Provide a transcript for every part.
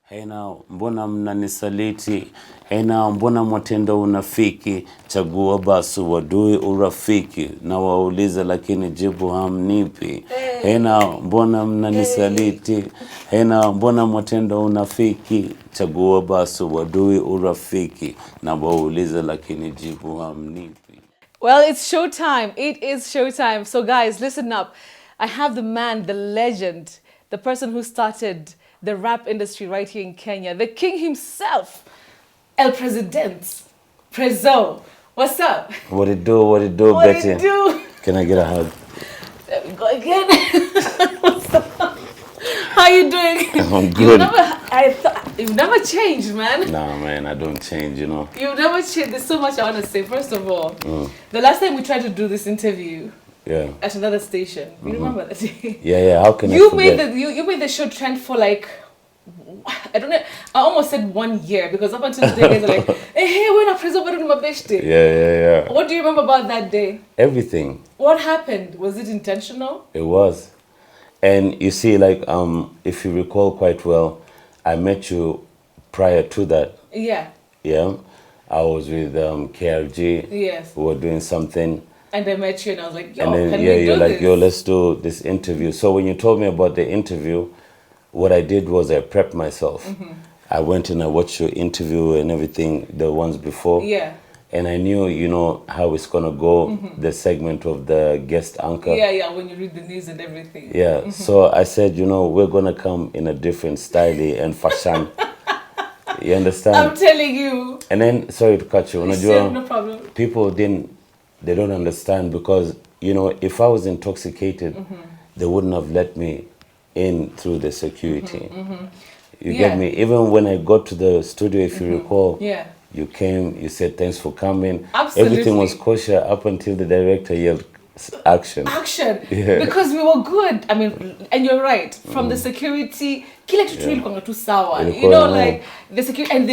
Hey now, mbona mnanisaliti? Hey now, mbona mwatenda unafiki? Chagua basi wadui urafiki. Na wauliza lakini jibu hamnipi. Hey now, mbona mnanisaliti? Hey now, mbona mwatenda unafiki? Chagua basi wadui urafiki. Na wauliza lakini jibu hamnipi. Well, it's showtime. It is showtime. So guys, listen up. I have the man, the legend, the person who started the rap industry right here in Kenya, the king himself, El President, Prezzo. What's up? What it do, Betty? What it do? Can I get a hug? There we go again. What's up? How you doing? I'm good. You've never changed, man. Nah, man, I don't change, you know. You've never changed. There's so much I want to say. First of all, the last time we tried to do this interview, at another station. You remember that day? Yeah. How can you I forget? You made the show trend for like, I don't know. I almost said 1 year because up until today guys are like, hey, we're not Prezzo, but my best day. Yeah. What do you remember about that day? Everything. What happened? Was it intentional? It was. And you see, like, if you recall quite well, I met you prior to that. Yeah. Yeah. I was with KRG. Yes. We were doing something. And I met you and I was like, yo, and then, can we do you're like, this? yo, let's do this interview. So when you told me about the interview, what I did was I prepped myself. I went and I watched your interview and everything, the ones before. Yeah. And I knew, you know, how it's going to go, the segment of the guest anchor. Yeah, when you read the news and everything. Yeah, so I said, you know, we're going to come in a different style and fashion. You understand? I'm telling you. And then, sorry to cut you. No problem. People they don't understand because, you know, if I was intoxicated, they wouldn't have let me in through the security. You get me? Even when I got to the studio, if you recall, you came, you said, thanks for coming. Absolutely. Everything was kosher up until the director yelled, action. Yeah. Because we were good. I mean, and you're right. From the security, kila kitu ilikuwa tu sawa. You know, like the security, and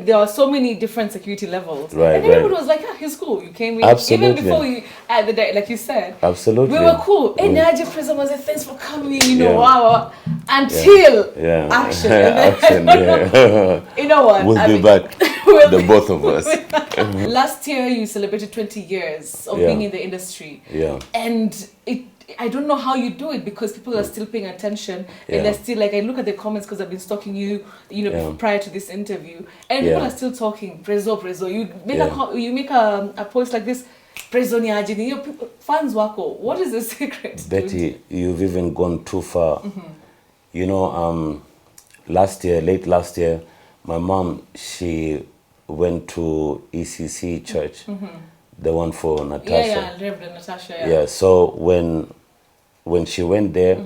there are so many different security levels. Right. And everyone was like, he's cool. You came in. Absolutely. Even before you at the day, like you said. Absolutely. We were cool. And Naja Prezzo was like, thanks for coming. You know, wow. Until action. You know what? We'll be back. The both of us. Last year you celebrated 20 years of being in the industry. Yeah. And I don't know how you do it because people are still paying attention and they're still like, I look at the comments because I've been stalking you, prior to this interview, and people are still talking Prezzo. You make a post like this, Prezzo ni aje ni people fans wako. What is the secret? Betty, you've even gone too far. You know, late last year, my mom, she went to ECC church, the one for Natasha. Yeah, Reverend Natasha. Yeah, so when she went there,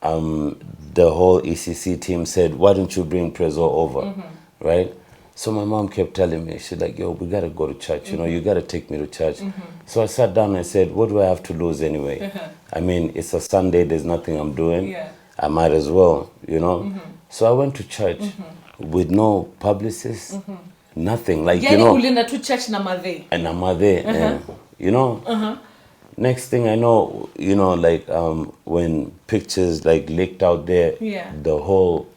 the whole ECC team said, why don't you bring Prezzo over, right? So my mom kept telling me, she's like, yo, we got to go to church, you know, you got to take me to church. So I sat down and I said, what do I have to lose anyway? I mean, it's a Sunday, there's nothing I'm doing. I might as well, you know? So I went to church with no publicist, nothing. Like, you know. To church namade. And namade, and, you know. Next thing I know, you know, like when pictures like leaked out there, the whole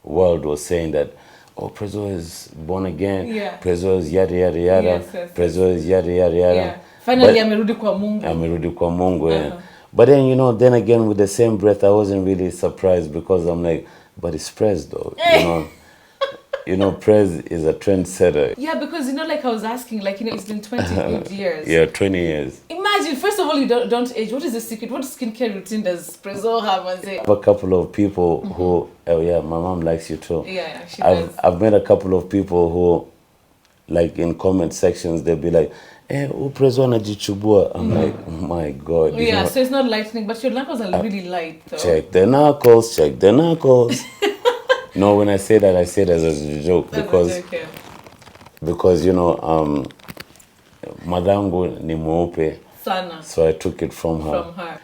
world was saying that, oh, Prezzo is born again. Prezzo is yada yada yada. Yes. Prezzo is yada yada yada. Finally, amerudi kwa Mungu. Amerudi kwa Mungu. But then, you know, then again with the same breath, I wasn't really surprised because I'm like, but it's Prezzo though, you know. You know, Prezzo is a trendsetter. Yeah, because, you know, like I was asking, like, you know, it's been 20 good years. Yeah, 20 years. Imagine, first of all, you don't age. What is the secret? What skincare routine does Prezzo have? I have a couple of people who, my mom likes you too. Yeah, she does. I've met a couple of people who, like in comment sections, they'll be like, Prezzo anajichubua. I'm like, oh my God. Yeah, know? So it's not lightening, but your knuckles are really light though. Check the knuckles. No, when I say that as a joke because you know, madangu ni mweupe. Sana. So I took it from her.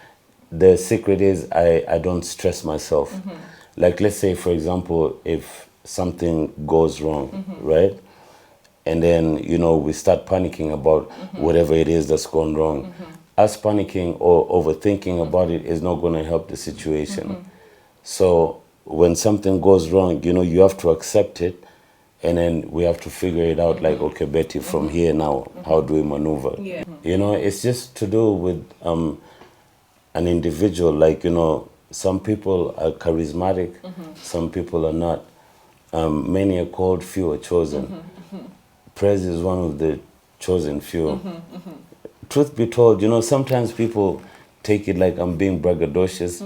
The secret is I don't stress myself. Like let's say for example, if something goes wrong, right? And then, you know, we start panicking about whatever it is that's gone wrong. Us panicking or overthinking about it is not going to help the situation. So when something goes wrong, you know, you have to accept it, and then we have to figure it out. Like, okay, Betty, from here now, how do we maneuver? Yeah. You know, it's just to do with an individual. Like, you know, some people are charismatic, some people are not. Many are called, few are chosen. Prez is one of the chosen few. Truth be told, you know, sometimes people take it like I'm being braggadocious,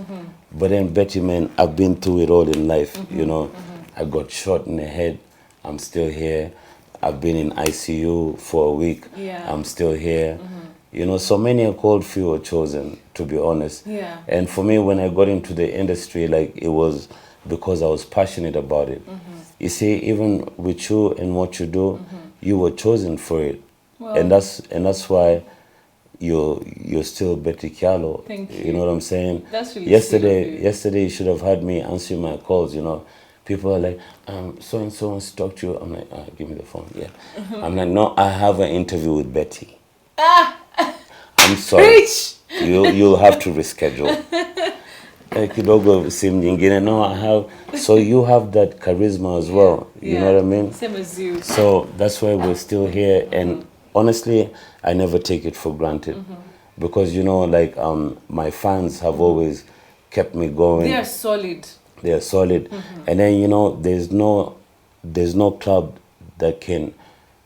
but then Betty, man, I've been through it all in life. You know, I got shot in the head, I'm still here. I've been in ICU for a week, I'm still here. You know, so many are called, few are chosen, to be honest. Yeah. And for me, when I got into the industry, like, it was because I was passionate about it. You see, even with you and what you do, you were chosen for it. Well, and that's why you're still Betty Kialo. Thank you. You know what I'm saying? That's really yesterday sweet of you. yesterday you should have had me answer my calls, you know. People are like, so and so wants to talk to you. I'm like, give me the phone. Yeah. I'm like, no, I have an interview with Betty. I'm sorry. Preach! You'll have to reschedule. Kidogo sim nyingine. No, I have. So you have that charisma as well. You know what I mean? Same as you. So that's why we're still here. And honestly, I never take it for granted. Because, you know, like, my fans have always kept me going. They are solid. They are solid. And then, you know, there's no club that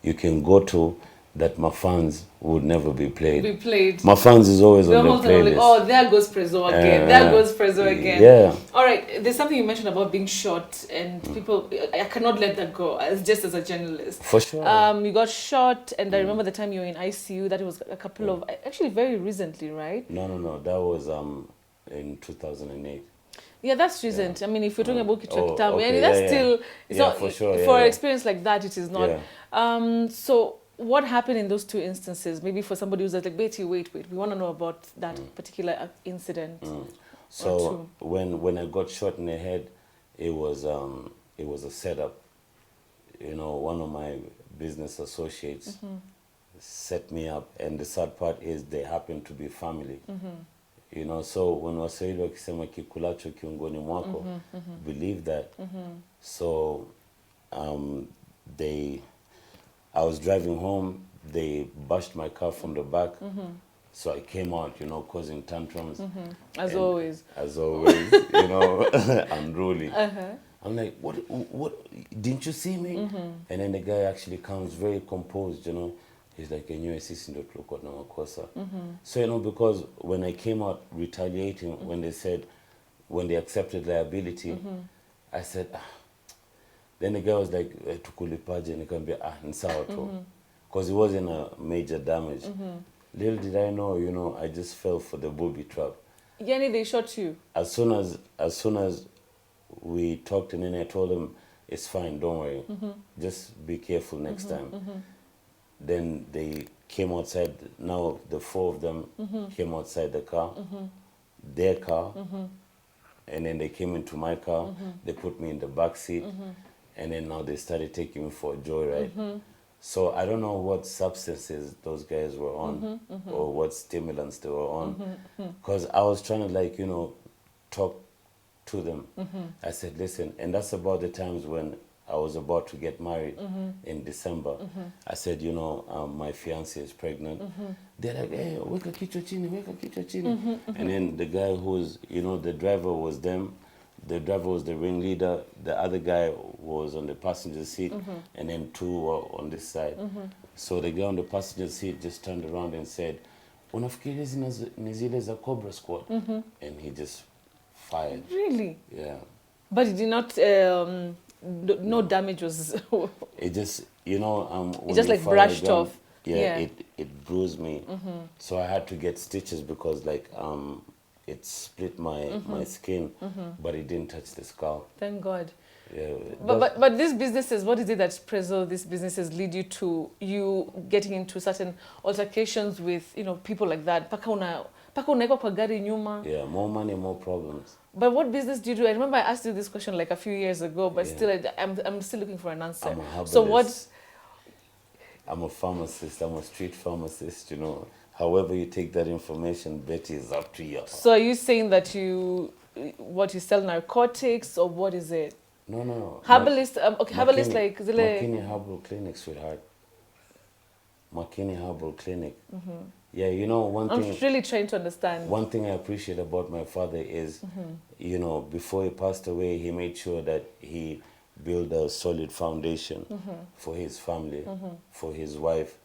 you can go to that my fans would never be played. My fans is always on the playlist. Like, oh, there goes Prezzo again. There goes Prezzo again. Yeah. All right. There's something you mentioned about being shot, and people. I cannot let that go. As just as a journalist. For sure. You got shot, and I remember the time you were in ICU. That was a couple of actually very recently, right? No. That was in 2008. Yeah, that's recent. I mean, if you're talking about Kitrakita, okay, that's still it's not for sure. For an experience like that. It is not. Yeah. So what happened in those two instances? Maybe for somebody who's like, Betty, wait, we want to know about that particular incident. So when I got shot in the head, it was a setup. You know, one of my business associates set me up, and the sad part is they happen to be family. You know, so when Waswahili wakisema kikulacho kiungoni mwako, believe that. So I was driving home, they bashed my car from the back. So I came out, you know, causing tantrums. As always, you know, unruly. I'm like, what, didn't you see me? And then the guy actually comes very composed, you know. He's like, sisi ndo tulikuwa na makosa. So, you know, because when I came out retaliating, when they accepted liability, I said, Then the guy was like, tukulipaje, nikamwambia, ni sawa tu. Because it wasn't a major damage. Little did I know, you know, I just fell for the booby trap. Yani, they shot you? As soon as we talked, and then I told him, it's fine, don't worry. Just be careful next time. Then they came outside. Now the four of them came outside the car, their car, and then they came into my car. They put me in the back seat, and then now they started taking me for a joyride. So I don't know what substances those guys were on, or what stimulants they were on, because I was trying to, like, you know, talk to them. I said, listen, and that's about the times when I was about to get married in December. I said, you know, my fiancée is pregnant. They're like, hey, weka kichwa chini. And then the guy who's, you know, the driver was them. The driver was the ringleader. The other guy was on the passenger seat, and then two were on this side. So the guy on the passenger seat just turned around and said, unafikiri hizi ni zile za Cobra Squad? And he just fired. Really? Yeah. But it did not... no damage was... It just, you know... it just like brushed off. Yeah, it bruised me. So I had to get stitches because, like, it split my skin, but it didn't touch the skull. Thank God. Yeah. But these businesses, what is it that Prezzo, these businesses lead you to you getting into certain altercations with, you know, people like that? Paka unaekwa kwa gari nyuma. Yeah, more money, more problems. But what business do you do? I remember I asked you this question like a few years ago, but still, I'm still looking for an answer. I'm a herbalist. So what? I'm a pharmacist. I'm a street pharmacist, you know. However you take that information, Betty, is up to you. So are you saying that you what you sell narcotics or what is it? No. Herbalist. Okay, herbalist like zile. Makini Herbal Clinic, sweetheart. Makini Herbal Clinic. Yeah, you know, I'm really trying to understand. One thing I appreciate about my father is, you know, before he passed away, he made sure that he built a solid foundation for his family, for his wife.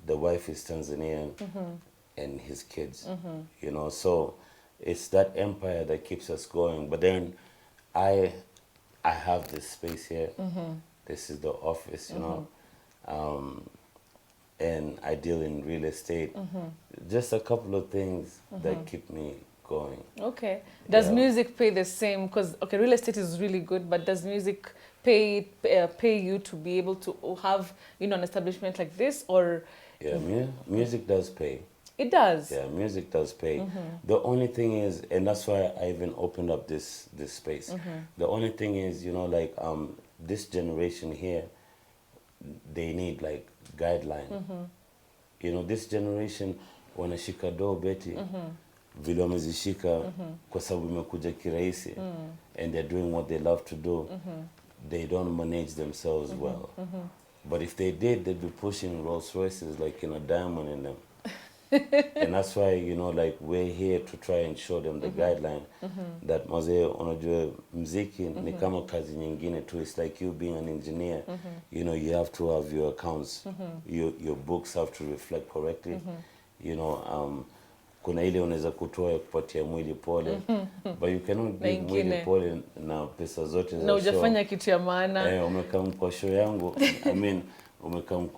The wife is Tanzanian, and his kids. You know, so it's that empire that keeps us going. But then I have this space here. This is the office, you know. And I deal in real estate. Just a couple of things that keep me going. Okay. Does music pay the same? Because, okay, real estate is really good, but does music pay you to be able to have, you know, an establishment like this? Or yeah, music does pay. It does? Yeah, music does pay. The only thing is, and that's why I even opened up this space. The only thing is, you know, like this generation here, they need like guideline. You know, this generation wanashika do beti vile wamezishika kwa sababu imekuja kirahisi, and they're doing what they love to do. They don't manage themselves well. But if they did, they'd be pushing Rolls Royces like, you know, diamond in them. And that's why, you know, like, we're here to try and show them the guideline that mazee, unajua mziki ni kama kazi nyingine too. It's like you being an engineer. You know, you have to have your accounts. Your books have to reflect correctly. You know, kuna ile unaweza kutoa ya kupatia mwili pole, but you cannot give mwili pole na pesa zote za show. Na hujafanya kitu ya maana. Umekam kwa show yangu. I mean, umekam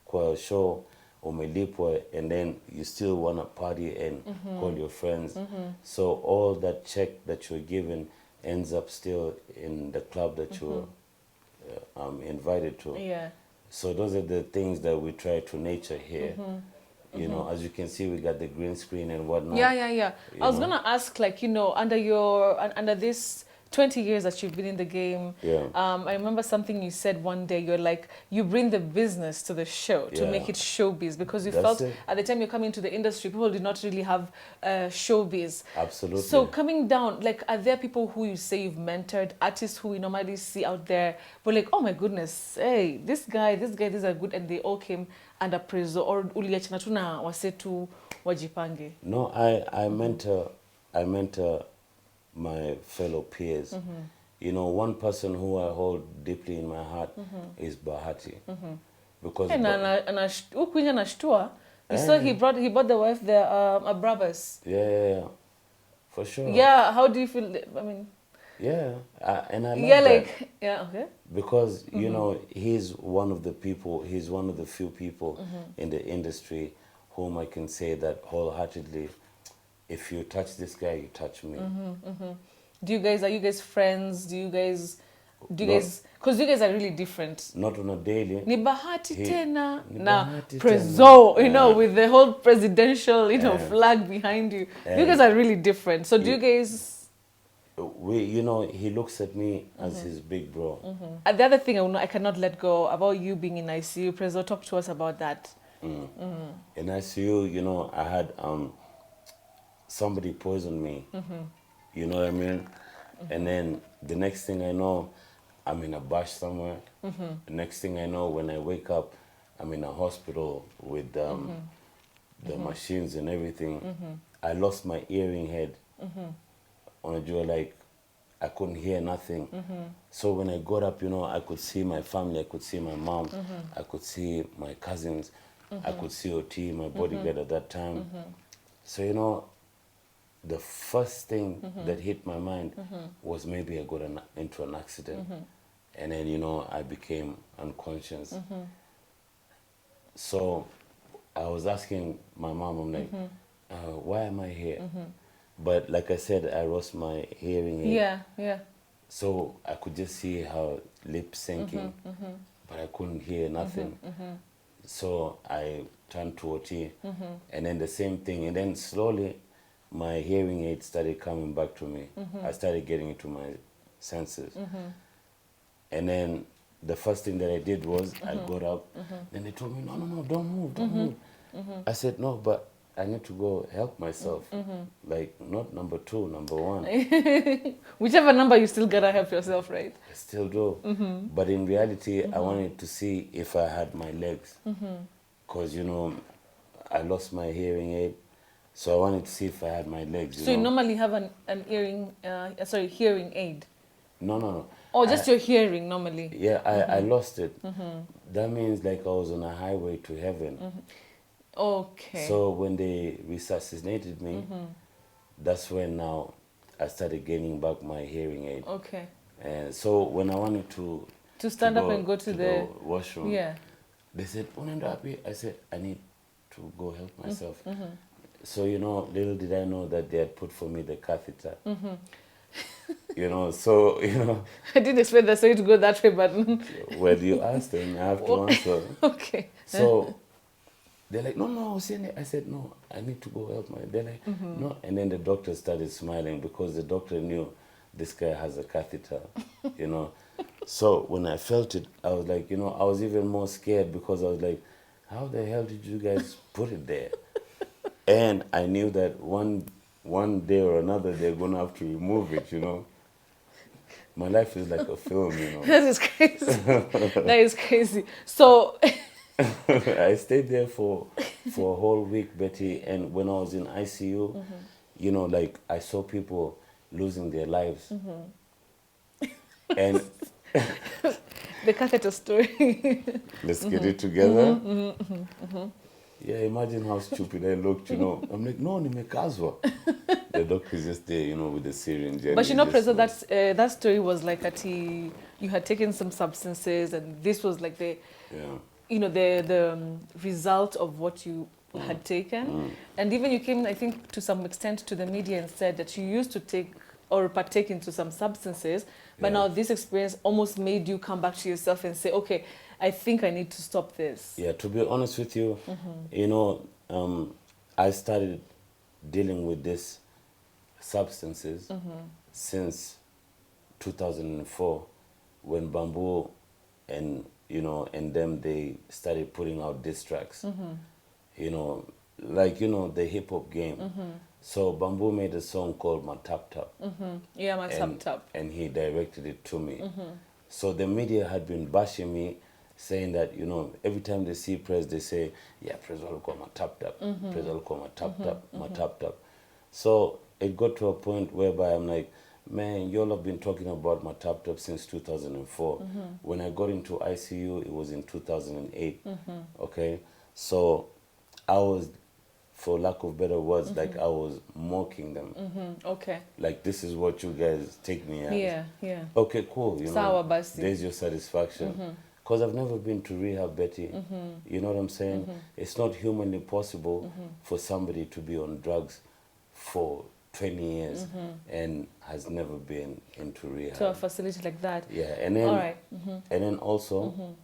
kwa show, umelipwa, and then you still want to party and call your friends. So all that check that you're given ends up still in the club that you're invited to. Yeah. So those are the things that we try to nurture here. You know, as you can see, we got the green screen and whatnot. Yeah. I was gonna ask, like, you know, under this 20 years that you've been in the game, I remember something you said one day. You're like, you bring the business to the show to make it showbiz, because you felt at the time you're coming into the industry, people did not really have showbiz. Absolutely. So coming down, like, are there people who you say you've mentored, artists who we normally see out there, but like, oh my goodness, hey, these are good, and they all came under Prezzo, or uliachana tu na wasetu wajipange? No, I mentor my fellow peers. You know, one person who I hold deeply in my heart is Bahati. Because you saw he bought the wife there, Abrabas. Yeah, for sure. Yeah, how do you feel? I mean, yeah, and I love that. Okay. Because, you know, he's one of the few people in the industry whom I can say that wholeheartedly, if you touch this guy, you touch me. Are you guys friends? Do you guys, because you guys are really different. Not on a daily. Ni Bahati tena na Prezzo, you know, with the whole presidential, you know, flag behind you. You guys are really different. So do you guys... You know, he looks at me as his big bro. The other thing I cannot let go about you being in ICU, Prezzo, talk to us about that. In ICU, you know, I had somebody poisoned me. You know what I mean? And then the next thing I know, I'm in a bash somewhere. The next thing I know, when I wake up, I'm in a hospital with the machines and everything. I lost my hearing head. Unajua, like, I couldn't hear nothing. So when I got up, you know, I could see my family, I could see my mom, I could see my cousins, I could see OT, my bodyguard at that time. So, you know, the first thing that hit my mind was maybe I got into an accident. And then, you know, I became unconscious. So I was asking my mom, I'm like, why am I here? But like I said, I lost my hearing aid. Yeah. So I could just see her lip syncing, but I couldn't hear nothing. So I turned to OT, and then the same thing. And then slowly, my hearing aid started coming back to me. I started getting into my senses. And then the first thing that I did was I got up. Then they told me, no, don't move. I said, no, but I need to go help myself. Like, not number 2, number 1. Whichever number, you still gotta help yourself, right? I still do. But in reality, I wanted to see if I had my legs. Because, you know, I lost my hearing aid. So I wanted to see if I had my legs. So you normally have an hearing aid? No. Or just your hearing normally? Yeah, I lost it. That means like I was on a highway to heaven. Okay. So when they resuscitated me, that's when now I started gaining back my hearing aid. Okay. And so when I wanted to stand up and go to the washroom, yeah, they said, "Unaenda wapi?" I said, "I need to go help myself." So, you know, little did I know that they had put for me the catheter. You know, so, you know. I didn't expect the story to go that way, but Well, you asked them, I have to answer. Okay. So they're like, no, I said, no, I need to go help my. They're like, no. And then the doctor started smiling because the doctor knew this guy has a catheter, you know. So when I felt it, I was like, you know, I was even more scared because I was like, how the hell did you guys put it there? And I knew that one day or another they're going to have to remove it, you know. My life is like a film, you know. That is crazy. That is crazy. So I stayed there for a whole week, Betty, and when I was in ICU, you know, like I saw people losing their lives. And the catheter story. let's get it together. Yeah, imagine how stupid I looked, you know. I'm like, no, nimekazwa. The doctor's just there, you know, with the syringe. But you know, Prezzo, that story was like that you had taken some substances, and this was like the, you know, the result of what you had taken. And even you came, I think, to some extent to the media and said that you used to take or partake into some substances, but now this experience almost made you come back to yourself and say, okay, I think I need to stop this. Yeah, to be honest with you, you know, I started dealing with this substances since 2004 when Bamboo and, you know, and them, they started putting out diss tracks. You know, like, you know, the hip-hop game. So Bamboo made a song called My Tap Tap. Yeah, My Tap Tap. And he directed it to me. So the media had been bashing me, saying that, you know, every time they see Prez, they say, yeah, Prez will call My Tap Tap. Prez will call My Tap Tap, My Tap Tap. So it got to a point whereby I'm like, man, y'all have been talking about My Tap Tap since 2004. When I got into ICU, it was in 2008. Okay? So I was, for lack of better words, like I was mocking them. Okay. Like, this is what you guys take me as. Yeah. Okay, cool. You Sour know, basti. there's your satisfaction. Because I've never been to rehab, Betty. You know what I'm saying? It's not humanly possible for somebody to be on drugs for 20 years and has never been into rehab. To a facility like that. Yeah, and then, all right. And then also,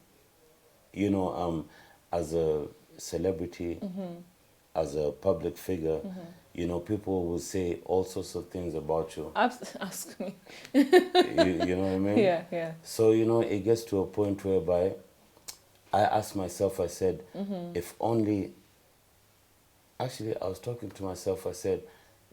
you know, as a celebrity, as a public figure, you know, people will say all sorts of things about you. Ask me. You know what I mean? Yeah. So, you know, it gets to a point whereby I asked myself, I said, if only... Actually, I was talking to myself, I said,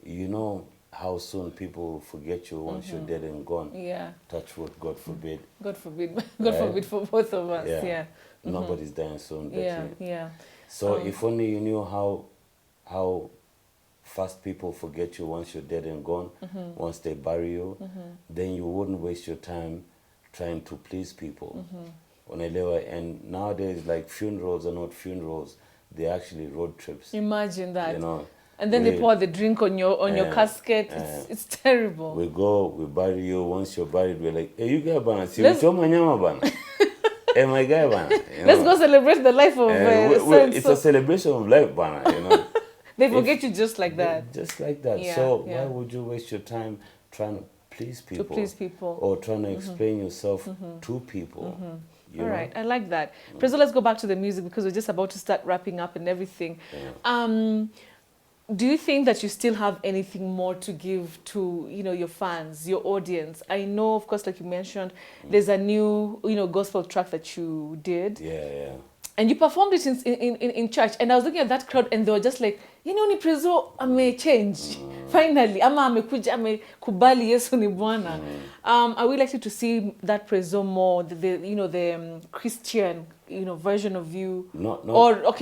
you know how soon people will forget you once you're dead and gone? Yeah. Touch wood, God forbid. God forbid. God forbid for both of us. Yeah. Nobody's dying soon, Betty. Yeah. So if only you knew how fast people forget you once you're dead and gone, once they bury you, then you wouldn't waste your time trying to please people. And nowadays, like, funerals are not funerals, they're actually road trips. Imagine that. You know, and then they pour the drink on your casket. It's terrible. We go, we bury you. Once you're buried, we're like, hey, you guys, bana, si manyama bana. Hey, my guy, bana. Let's go celebrate the life of it's a celebration of life, bana, you know. They forget you just like that. Just like that. Yeah, so why would you waste your time trying to please people? To please people. Or trying to explain yourself to people. All right, I like that. Prezzo, let's go back to the music because we're just about to start wrapping up and everything. Do you think that you still have anything more to give to, you know, your fans, your audience? I know, of course, like you mentioned, there's a new, you know, gospel track that you did. Yeah. And you performed it in church. And I was looking at that crowd and they were just like ni Prezzo amechange finally, ama amekubali Yesu ni Bwana. I would like you to see that Prezzo more, the Christian, version of you. Or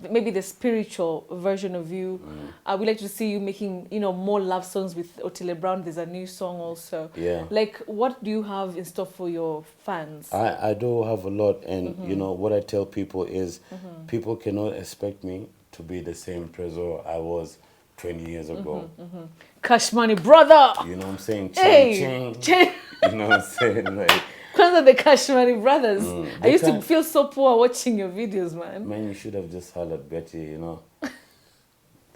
maybe the spiritual version of you. I would like to see you making, more love songs with Otile Brown. There's a new song also. Yeah. Like, what do you have in store for your fans? I do have a lot, and what I tell people is, people cannot expect me to be the same Prezzo I was 20 years ago. Cash Money brother. You know what I'm saying? Chain. You know what I'm saying? Like, because of the Cash Money brothers. I used to feel so poor watching your videos, man. Man, you should have just hollered Betty,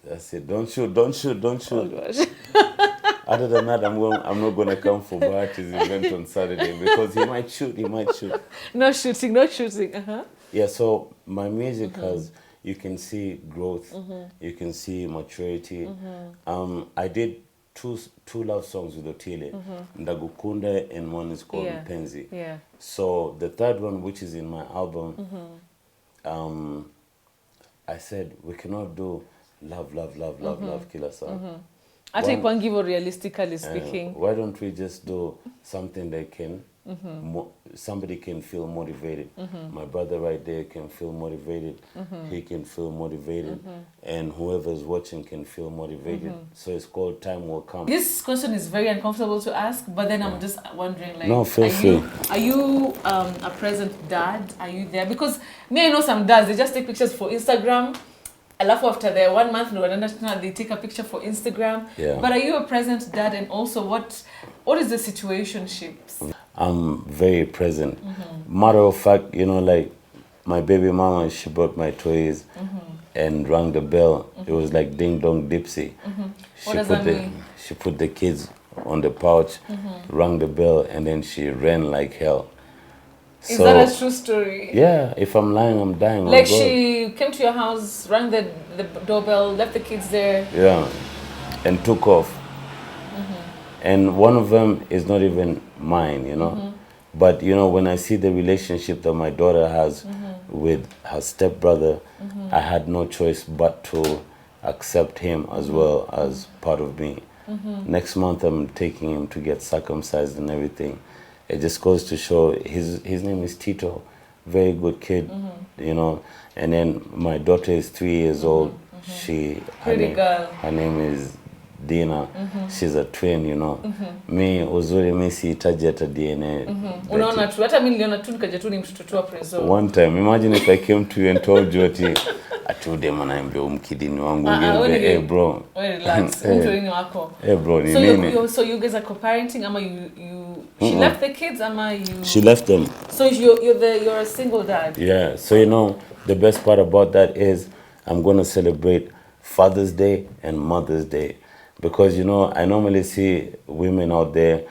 That's it. Don't shoot. Oh, gosh. Other than that, I'm not gonna come for Bahati's event on Saturday because he might shoot. No shooting. Yeah, so my music has, you can see growth, you can see maturity. I did two love songs with Otile, Ndagukunda, and one is called Mpenzi. Yeah. So the third one, which is in my album, I said we cannot do love, killer song. I think one give realistically speaking. Why don't we just do something that can somebody can feel motivated. My brother right there can feel motivated. He can feel motivated, and whoever's watching can feel motivated. So it's called Time Will Come. This question is very uncomfortable to ask, but then I'm just wondering, like, no, feel free. Are you a present dad? Are you there? Because me, I know some dads, they just take pictures for Instagram. After their 1 month, they take a picture for Instagram. Yeah. But are you a present dad? And also, what is the situationships? I'm very present. Matter of fact, like my baby mama, she brought my toys and rang the bell. It was like ding dong dipsy. What does that mean? She put the kids on the pouch, rang the bell, and then she ran like hell. Is that a true story? Yeah, if I'm lying, I'm dying. Like she came to your house, rang the doorbell, left the kids there. Yeah, and took off. And one of them is not even mine, But, when I see the relationship that my daughter has with her stepbrother, I had no choice but to accept him as well as part of me. Next month, I'm taking him to get circumcised and everything. It just goes to show, his name is Tito, very good kid, And then my daughter is 3 years old. Her name is Dina. She's a twin, Me, uzuri mi sihitaji hata DNA. Unaona tu, hata mimi niliona tu nikaja tu ni mtoto wa Prezzo. One time, imagine if I came to you and told you I told them anaambia umkidini wangu ngine, hey bro. Relax. Mtu wako. Hey bro, ni nini? So you guys are co-parenting, ama she left the kids, ama you? She left them. So you're a single dad. Yeah. So the best part about that is I'm going to celebrate Father's Day and Mother's Day. Because, I normally see women out there,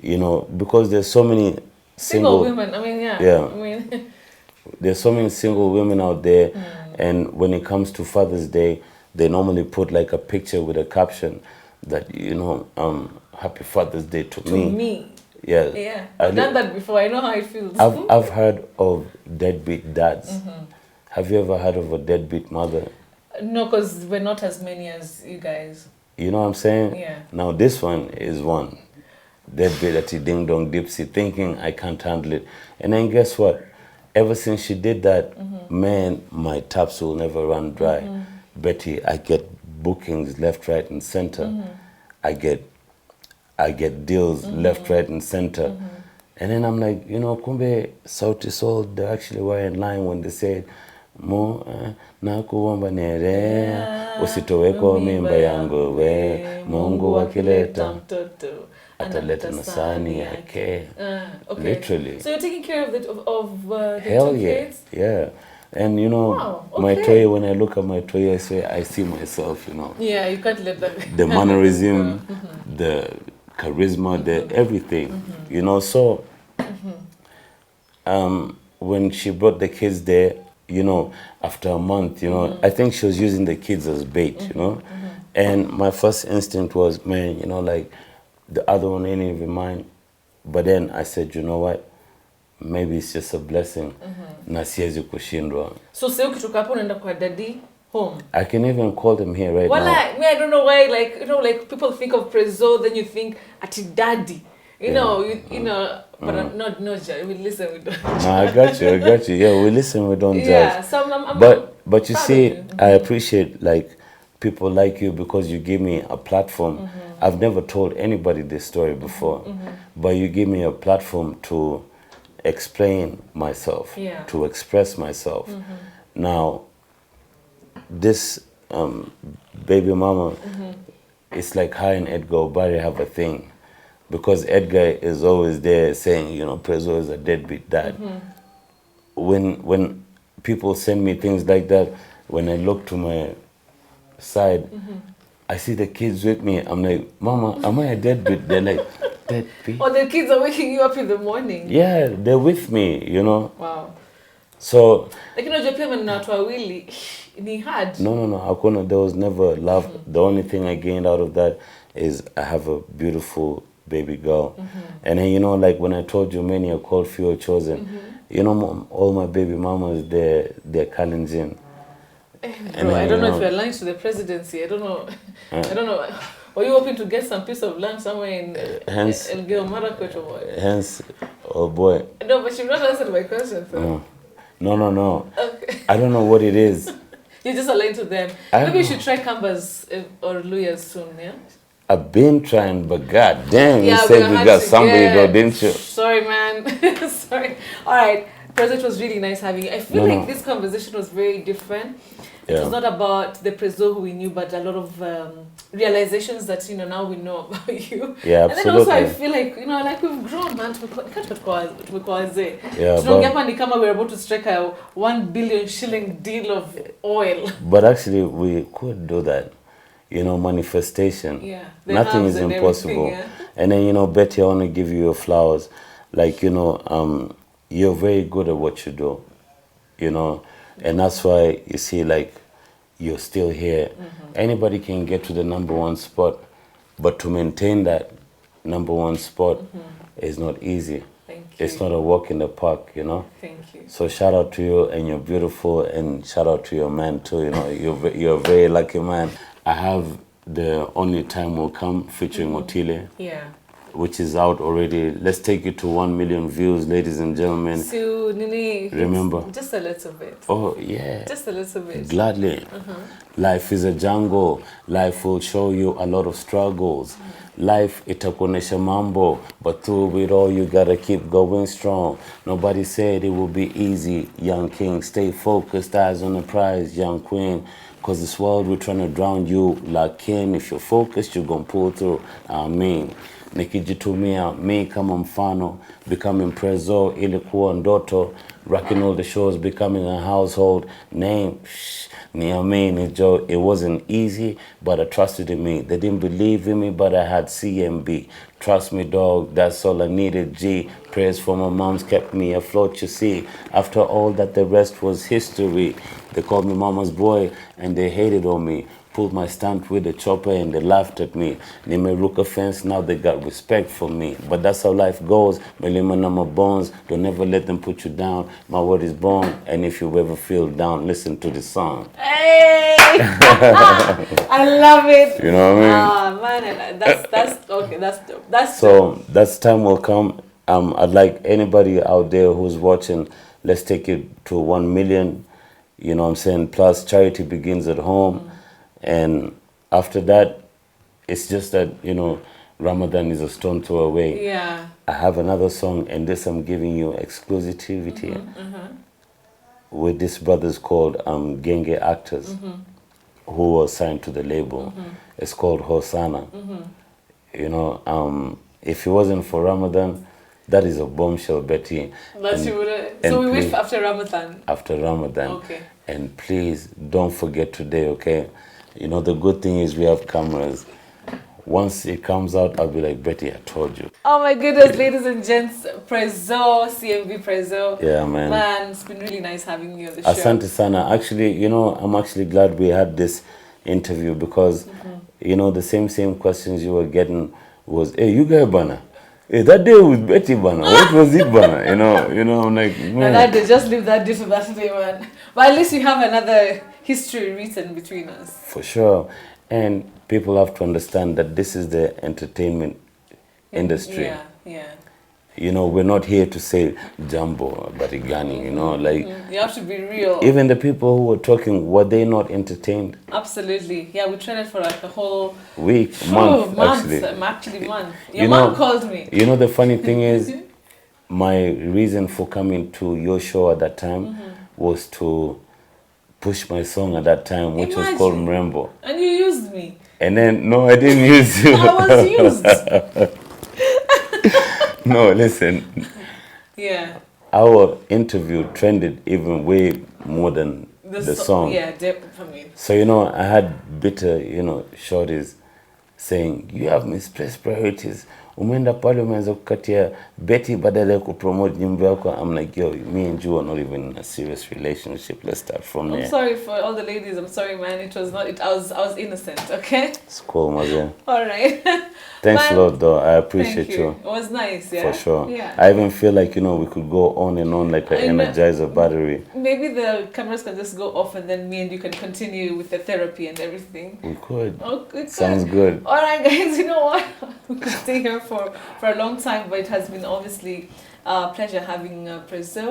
because there's so many single women. I mean, yeah. Yeah. I mean, there's so many single women out there. And when it comes to Father's Day, they normally put like a picture with a caption that, Happy Father's Day to me. To me. Yeah. Yeah. I've done that before. I know how it feels. I've heard of deadbeat dads. Have you ever heard of a deadbeat mother? No, because we're not as many as you guys. You know what I'm saying? Yeah. Now this one is one. Deadbeat at ding dong dipsy, thinking I can't handle it. And then guess what? Ever since she did that, man, my taps will never run dry. Betty, I get bookings left, right, and center. I get deals left, right, and center. And then I'm like, kumbe Sauti Sol, they actually were in line when they said, Mo nakuomba nere usitoweko mimba yangu we Mungu wakileta ataleta na sahani yake. Okay. Literally. So you're taking care of the Hell two yeah. kids? Yeah. And wow, okay. My toy, when I look at my toy, I see myself, Yeah, you can't let that. The mannerism, the charisma, the everything, So, when she brought the kids there, after a month, I think she was using the kids as bait, And my first instinct was, man, like the other one ain't even mine. But then I said, you know what? Maybe it's just a blessing. Na siwezi kushindwa. So sasa ukitoka hapo unaenda kwa daddy home. I can even call them here right now. I don't know why, like, like people think of Prezzo, then you think Ati Daddy. You know, but not we listen, we don't. No, I got you. Yeah, we listen, we don't judge. Yeah, so I'm but you see, I appreciate like people like you because you give me a platform. I've never told anybody this story before, but you give me a platform to explain myself, to express myself. Now, this baby mama, it's like her and Edgar Obari have a thing. Because Edgar is always there saying, Prezzo is a deadbeat dad. When people send me things like that, when I look to my side, I see the kids with me. I'm like, Mama, am I a deadbeat? They're like, deadbeat? Or the kids are waking you up in the morning. Yeah, they're with me, Wow. So... Like, Japan not really, ni hard. No. There was never love. The only thing I gained out of that is I have a beautiful baby girl. And then, like when I told you many are called, few are chosen. All my baby mamas, they're Kalenjin. Bro, I don't know if you're aligned to the presidency. I don't know. I don't know. Are you hoping to get some piece of land somewhere in El Gilmaracoch or what? Hence, oh boy. No, but you've not answered my question. So. No. Okay. I don't know what it is. You're just aligned to them. Maybe you should try Kambas or Luyas soon, yeah? I've been trying, but god damn, you said we got somebody though, didn't you? Sorry, man. Sorry. All right. Prezzo, it was really nice having you. I feel like this conversation was very different. It was not about the Prezzo who we knew, but a lot of realizations that, now we know about you. Yeah, absolutely. And then also I feel like, like we've grown, man. Yeah, but we're about to strike a 1 billion shilling deal of oil. But actually, we could do that. Manifestation. Yeah. Nothing is impossible. Yeah. And then, Betty, I want to give you your flowers. Like, you're very good at what you do, and that's why you see, like, you're still here. Anybody can get to the #1 spot, but to maintain that #1 spot is not easy. Thank you. It's not a walk in the park, Thank you. So shout out to you, and you're beautiful, and shout out to your man too. You're a very lucky man. I have The Only Time Will Come featuring Otile. Yeah. Which is out already. Let's take it to 1 million views, ladies and gentlemen. So, Nini, remember? Just a little bit. Oh, yeah. Just a little bit. Gladly. Life is a jungle. Life will show you a lot of struggles. Life itakuonesha mambo, but through it all you gotta keep going strong. Nobody said it will be easy, young king. Stay focused, eyes on the prize, young queen. Cause this world we're trying to drown you like kin. If you're focused, you're gonna pull through. Nikijitumia me kama mfano, becoming Prezzo ilikuwa ndoto, rocking all the shows, becoming a household name. Joe, it wasn't easy, but I trusted in me. They didn't believe in me, but I had CMB. Trust me, dog, that's all I needed, G. Prayers from my moms kept me afloat, you see. After all that, the rest was history. They called me mama's boy, and they hated on me. Pulled my stunt with a chopper, and they laughed at me. They made look offense, now they got respect for me. But that's how life goes. My lemon on my bones, don't ever let them put you down. My word is born, and if you ever feel down, listen to this song. Hey! I love it. You know what I mean? Ah, man, that's okay. That's dope. That's so dope. That's Time Will Come. I'd like anybody out there who's watching, let's take it to 1 million. You know what I'm saying? Plus, charity begins at home. And after that, it's just that, Ramadan is a stone throw away. Yeah. I have another song, and this I'm giving you exclusivity with these brothers called Genge Actors, who were signed to the label. It's called Hosanna. If it wasn't for Ramadan, that is a bombshell, Betty. So we wait for after Ramadan? After Ramadan. Okay. And please, don't forget today, okay? The good thing is we have cameras. Once it comes out, I'll be like, Betty, I told you. Oh my goodness, ladies and gents, Prezzo, CMV Prezzo. Yeah, man. Man, it's been really nice having you on the show. Asante sana. Actually, I'm actually glad we had this interview because, the same questions you were getting was, hey, you guy bana. that day with Betty Bana, what was it, Bana? I'm like, man. No, that day, just leave that day for that day, man. But at least you have another history written between us. For sure. And people have to understand that this is the entertainment industry. Yeah. We're not here to say Jumbo, Barigani, like... You have to be real. Even the people who were talking, were they not entertained? Absolutely. Yeah, we tried it for like a whole... month, actually. Month. Your mom called me. The funny thing is, my reason for coming to your show at that time was to push my song at that time, which was called Mrembo. And you used me. And then, no, I didn't use you. I was used. No, listen. Yeah. Our interview trended even way more than the song. Yeah, for me. So, I had bitter, shorties saying, you have misplaced priorities. Umeenda pale umeanza kukatia Betty badala ya kupromote nyimbo yako. I'm like, yo, me and you are not even in a serious relationship. Let's start from there. I'm sorry for all the ladies. I'm sorry, man. It was not. I was innocent. Okay. It's cool, Mazel. All right. Thanks a lot, though. I appreciate you. It was nice, yeah. For sure. Yeah. I even feel like, we could go on and on like an Energizer battery. Maybe the cameras can just go off and then me and you can continue with the therapy and everything. We could. Oh, it sounds good. All right, guys. You know what? We could stay here for a long time, but it has been obviously a pleasure having Prezzo.